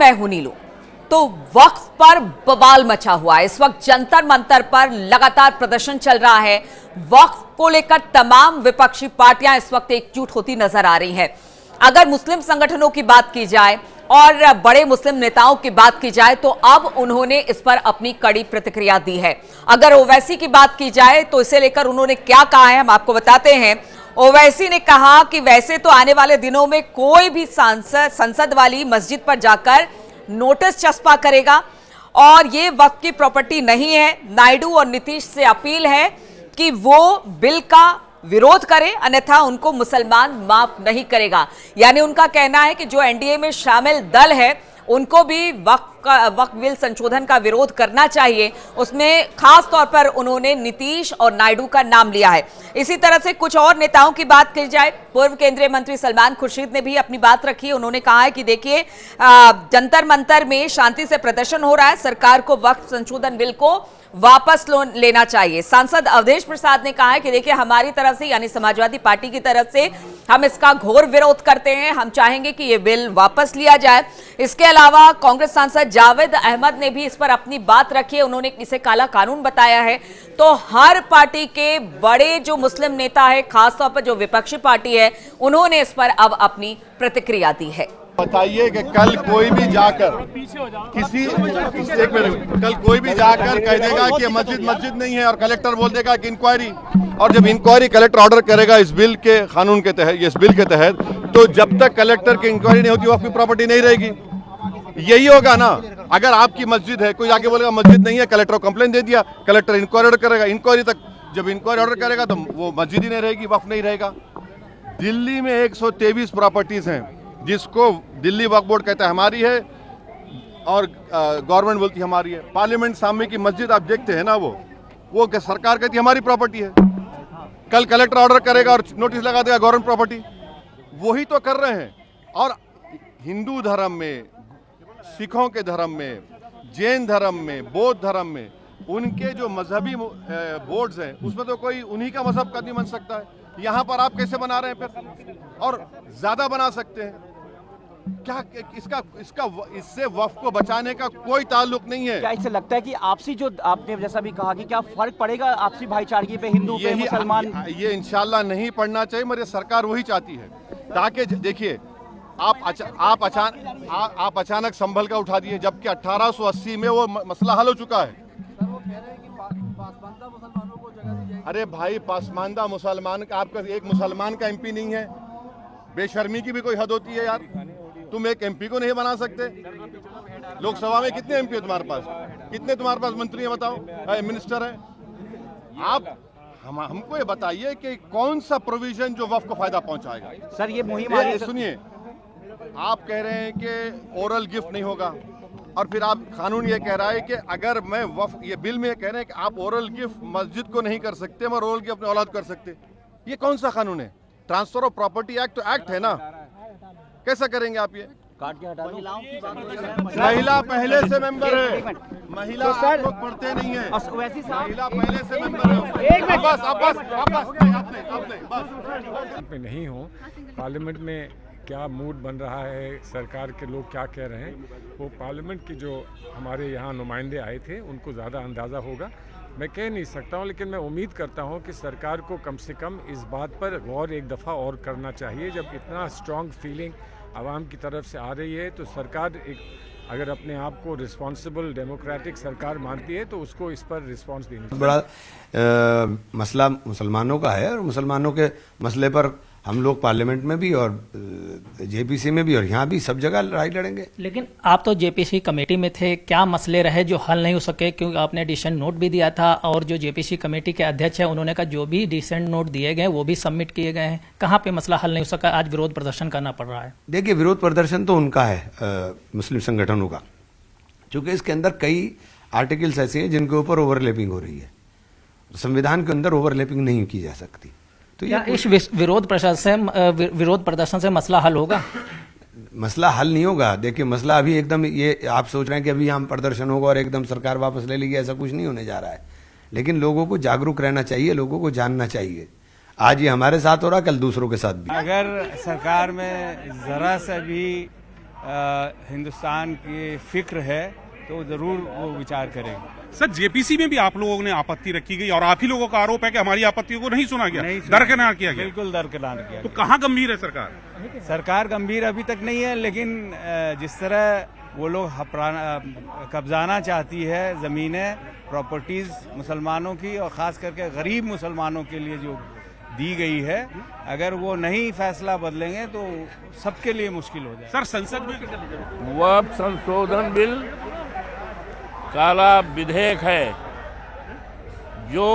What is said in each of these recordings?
मैं हूं नीलू। तो वक्फ पर बवाल मचा हुआ है। इस वक्त जंतर मंतर पर लगातार प्रदर्शन चल रहा है। वक्फ को लेकर तमाम विपक्षी पार्टियां इस वक्त एकजुट होती नजर आ रही हैं। अगर मुस्लिम संगठनों की बात की जाए और बड़े मुस्लिम नेताओं की बात की जाए तो अब उन्होंने इस पर अपनी कड़ी प्रतिक्रिया दी है। अगर ओवैसी की बात की जाए तो इसे लेकर उन्होंने क्या कहा है हम आपको बताते हैं। ओवैसी ने कहा कि वैसे तो आने वाले दिनों में कोई भी संसद वाली मस्जिद पर जाकर नोटिस चस्पा करेगा और ये वक्फ की प्रॉपर्टी नहीं है। नायडू और नीतीश से अपील है कि वो बिल का विरोध करे, अन्यथा उनको मुसलमान माफ नहीं करेगा। यानी उनका कहना है कि जो एनडीए में शामिल दल है उनको भी वक्फ बिल संशोधन का विरोध करना चाहिए। उसमें खास तौर पर उन्होंने नीतीश और नायडू का नाम लिया है। इसी तरह से कुछ और नेताओं की बात की जाए, पूर्व केंद्रीय मंत्री सलमान खुर्शीद ने भी अपनी बात रखी है। उन्होंने कहा है कि देखिए, जंतर मंतर में शांति से प्रदर्शन हो रहा है, सरकार को वक्फ संशोधन बिल को वापस लेना चाहिए। सांसद अवधेश प्रसाद ने कहा है कि देखिए, हमारी तरफ से यानी समाजवादी पार्टी की तरफ से हम इसका घोर विरोध करते हैं। हम चाहेंगे कि यह बिल वापस लिया जाए। इसके अलावा कांग्रेस सांसद जावेद अहमद ने भी इस पर अपनी बात रखी है। उन्होंने इसे काला कानून बताया है। तो हर पार्टी के बड़े जो मुस्लिम नेता है, खासतौर पर जो विपक्षी पार्टी है, उन्होंने इस पर अब अपनी प्रतिक्रिया दी है। बताइए कि कल कोई भी जाकर कल कोई भी जाकर कह देगा कि मस्जिद नहीं है और कलेक्टर बोल देगा कि इंक्वायरी, और जब इंक्वायरी कलेक्टर ऑर्डर करेगा इस बिल के कानून के तहत, इस बिल के तहत, तो जब तक कलेक्टर की इंक्वायरी नहीं होती वक्फ की प्रॉपर्टी नहीं रहेगी। यही होगा ना। अगर आपकी मस्जिद है, कोई आके बोलेगा मस्जिद नहीं है, कलेक्टर को कंप्लेन दे दिया, कलेक्टर इंक्वायरी ऑर्डर करेगा, इंक्वायरी तक जब इंक्वायरी ऑर्डर करेगा तो वो मस्जिद ही नहीं रहेगी, वक्फ नहीं रहेगा। दिल्ली में 123 प्रॉपर्टीज हैं जिसको दिल्ली वक्फ बोर्ड कहता है हमारी है और गवर्नमेंट बोलती है हमारी है। पार्लियामेंट सामने की मस्जिद आप देखते हैं ना, वो सरकार कहती है हमारी प्रॉपर्टी है। कल कलेक्टर ऑर्डर करेगा और नोटिस लगा देगा गवर्नमेंट प्रॉपर्टी। वही तो कर रहे हैं। और हिंदू धर्म में, सिखों के धर्म में, जैन धर्म में, बौद्ध धर्म में उनके जो मजहबी बोर्ड्स हैं उसमें तो कोई उन्हीं का मजहब का नहीं बन सकता है। यहाँ पर आप कैसे बना रहे हैं फिर, और ज्यादा बना सकते हैं क्या? इससे वक्फ को बचाने का कोई ताल्लुक नहीं है। क्या इससे लगता है कि आपसी, जो आपने जैसा भी कहा, कि क्या फर्क पड़ेगा आपसी भाईचारगी पे, हिंदू पे, मुसलमान? ये इंशाल्लाह नहीं पड़ना चाहिए। मेरी सरकार वही चाहती है ताकि देखिए, आप अचानक संभल का उठा दिए, जबकि 1880 में वो मसला हल हो चुका है। अरे भाई, पासमानदा मुसलमान का, आपका एक मुसलमान का एमपी नहीं है? बेशर्मी की भी कोई हद होती है यार। तुम एक एमपी को नहीं बना सकते? लोकसभा में कितने एमपी है तुम्हारे पास? कितने तुम्हारे पास मंत्री हैं बताओ, मिनिस्टर है? आप हमको ये बताइए कि कौन सा प्रोविजन जो वक्फ को फायदा पहुंचाएगा। सर, ये मुहिम सुनिए, आप कह रहे हैं कि ओरल गिफ्ट नहीं होगा, और फिर आप कानून ये कह रहा है कि अगर मैं वक्फ, ये बिल में कह रहे हैं कि आप ओरल गिफ्ट मस्जिद को नहीं कर सकते मगर ओरल गिफ्ट अपने औलाद कर सकते। ये कौन सा कानून है? ट्रांसफर ऑफ प्रॉपर्टी एक्ट तो एक्ट है ना, कैसा करेंगे आप? ये काट के हटा दो। महिला पहले से मेंबर है, महिला तो सर लोग पढ़ते नहीं है, वैसी महिला पहले से मेंबर है। बस में नहीं हो। पार्लियामेंट में क्या मूड बन रहा है, सरकार के लोग क्या कह रहे हैं, वो पार्लियामेंट की जो हमारे यहाँ नुमाइंदे आए थे उनको ज़्यादा अंदाज़ा होगा। मैं कह नहीं सकता हूँ, लेकिन मैं उम्मीद करता हूँ कि सरकार को कम से कम इस बात पर गौर एक दफ़ा और करना चाहिए। जब इतना स्ट्रॉन्ग फीलिंग आवाम की तरफ से आ रही है तो सरकार अगर अपने आप को रिस्पॉन्सिबल डेमोक्रेटिक सरकार मानती है तो उसको इस पर रिस्पॉन्स देनी। बड़ा मसला मुसलमानों का है और मुसलमानों के मसले पर हम लोग पार्लियामेंट में भी और जेपीसी में भी और यहाँ भी सब जगह लड़ाई लड़ेंगे। लेकिन आप तो जेपीसी कमेटी में थे, क्या मसले रहे जो हल नहीं हो सके? क्योंकि आपने डिसेंट नोट भी दिया था और जो जेपीसी कमेटी के अध्यक्ष है उन्होंने कहा जो भी डिसेंट नोट दिए गए वो भी सबमिट किए गए हैं। कहाँ पे मसला हल नहीं हो सका, आज विरोध प्रदर्शन करना पड़ रहा है? देखिए, विरोध प्रदर्शन तो उनका है, मुस्लिम संगठनों का, क्योंकि इसके अंदर कई आर्टिकल्स ऐसे हैं जिनके ऊपर ओवरलैपिंग हो रही है। संविधान के अंदर ओवरलैपिंग नहीं की जा सकती। तो क्या इस विरोध प्रदर्शन से मसला हल होगा? मसला हल नहीं होगा। देखिए, मसला अभी एकदम, ये आप सोच रहे हैं कि अभी यहाँ प्रदर्शन होगा और एकदम सरकार वापस ले लेगी, ऐसा कुछ नहीं होने जा रहा है। लेकिन लोगों को जागरूक रहना चाहिए, लोगों को जानना चाहिए। आज ये हमारे साथ हो रहा, कल दूसरों के साथ भी। अगर सरकार में जरा सा भी हिंदुस्तान की फिक्र है तो ज़रूर वो विचार करेंगे। सर जेपीसी में भी आप लोगों ने आपत्ति रखी गई और आप ही लोगों का आरोप है कि हमारी आपत्तियों को नहीं सुना गया, दरकिनार किया गया। बिल्कुल दरकिनार किया तो गया। कहाँ गंभीर है सरकार? सरकार गंभीर अभी तक नहीं है, लेकिन जिस तरह वो लोग कब्जाना चाहती है ज़मीनें, प्रॉपर्टीज़ मुसलमानों की, और ख़ास करके गरीब मुसलमानों के लिए जो दी गई है, अगर वो नहीं फैसला बदलेंगे तो सबके लिए मुश्किल हो जाए। सर संसद में वक्फ संशोधन बिल काला विधेयक है जो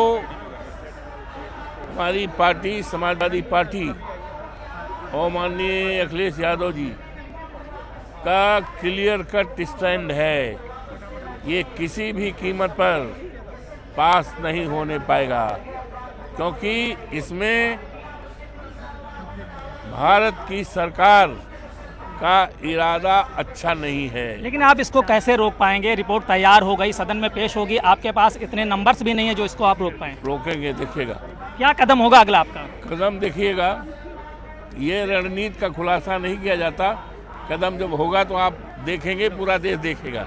हमारी पार्टी समाजवादी पार्टी और माननीय अखिलेश यादव जी का क्लियर कट स्टैंड है। ये किसी भी कीमत पर पास नहीं होने पाएगा, क्योंकि इसमें भारत की सरकार का इरादा अच्छा नहीं है। लेकिन आप इसको कैसे रोक पाएंगे? रिपोर्ट तैयार हो गई, सदन में पेश होगी, आपके पास इतने नंबर्स भी नहीं है जो इसको आप रोक पाएं। रोकेंगे, देखिएगा क्या कदम होगा अगला आपका? कदम देखिएगा, ये रणनीति का खुलासा नहीं किया जाता। कदम जब होगा तो आप देखेंगे, पूरा देश देखेगा।